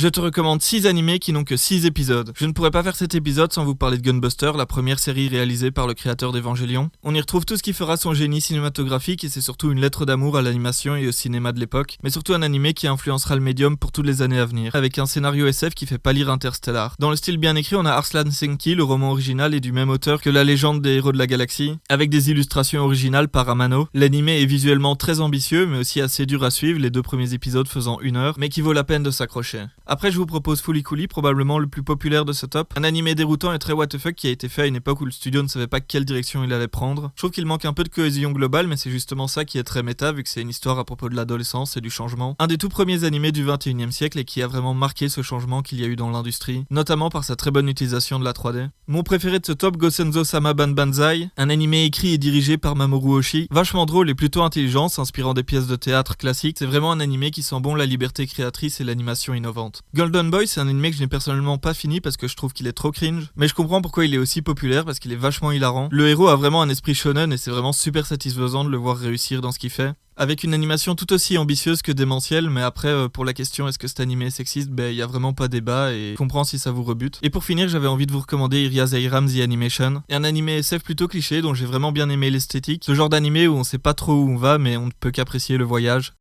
Je te recommande 6 animés qui n'ont que 6 épisodes. Je ne pourrais pas faire cet épisode sans vous parler de Gunbuster, la première série réalisée par le créateur d'Evangelion. On y retrouve tout ce qui fera son génie cinématographique et c'est surtout une lettre d'amour à l'animation et au cinéma de l'époque, mais surtout un animé qui influencera le médium pour toutes les années à venir, avec un scénario SF qui fait pas lire Interstellar. Dans le style bien écrit, on a Arslan Senki, le roman original est du même auteur que La légende des héros de la galaxie, avec des illustrations originales par Amano. L'animé est visuellement très ambitieux, mais aussi assez dur à suivre, les 2 premiers épisodes faisant 1 heure, mais qui vaut la peine de s'accrocher. Après, je vous propose Fooly Cooly, probablement le plus populaire de ce top. Un animé déroutant et très what the fuck qui a été fait à une époque où le studio ne savait pas quelle direction il allait prendre. Je trouve qu'il manque un peu de cohésion globale, mais c'est justement ça qui est très méta, vu que c'est une histoire à propos de l'adolescence et du changement. Un des tout premiers animés du 21e siècle et qui a vraiment marqué ce changement qu'il y a eu dans l'industrie, notamment par sa très bonne utilisation de la 3D. Mon préféré de ce top, Gosenzo Sama Banbanzai, un animé écrit et dirigé par Mamoru Oshii, vachement drôle et plutôt intelligent, s'inspirant des pièces de théâtre classiques. C'est vraiment un animé qui sent bon la liberté créatrice et l'animation innovante. Golden Boy, c'est un animé que je n'ai personnellement pas fini parce que je trouve qu'il est trop cringe, mais je comprends pourquoi il est aussi populaire parce qu'il est vachement hilarant. Le héros a vraiment un esprit shonen et c'est vraiment super satisfaisant de le voir réussir dans ce qu'il fait. Avec une animation tout aussi ambitieuse que démentielle, mais après, pour la question est-ce que cet animé est sexiste, il y a vraiment pas débat et je comprends si ça vous rebute. Et pour finir, j'avais envie de vous recommander Iria Zeiram The Animation, et un animé SF plutôt cliché dont j'ai vraiment bien aimé l'esthétique, ce genre d'animé où on sait pas trop où on va mais on ne peut qu'apprécier le voyage.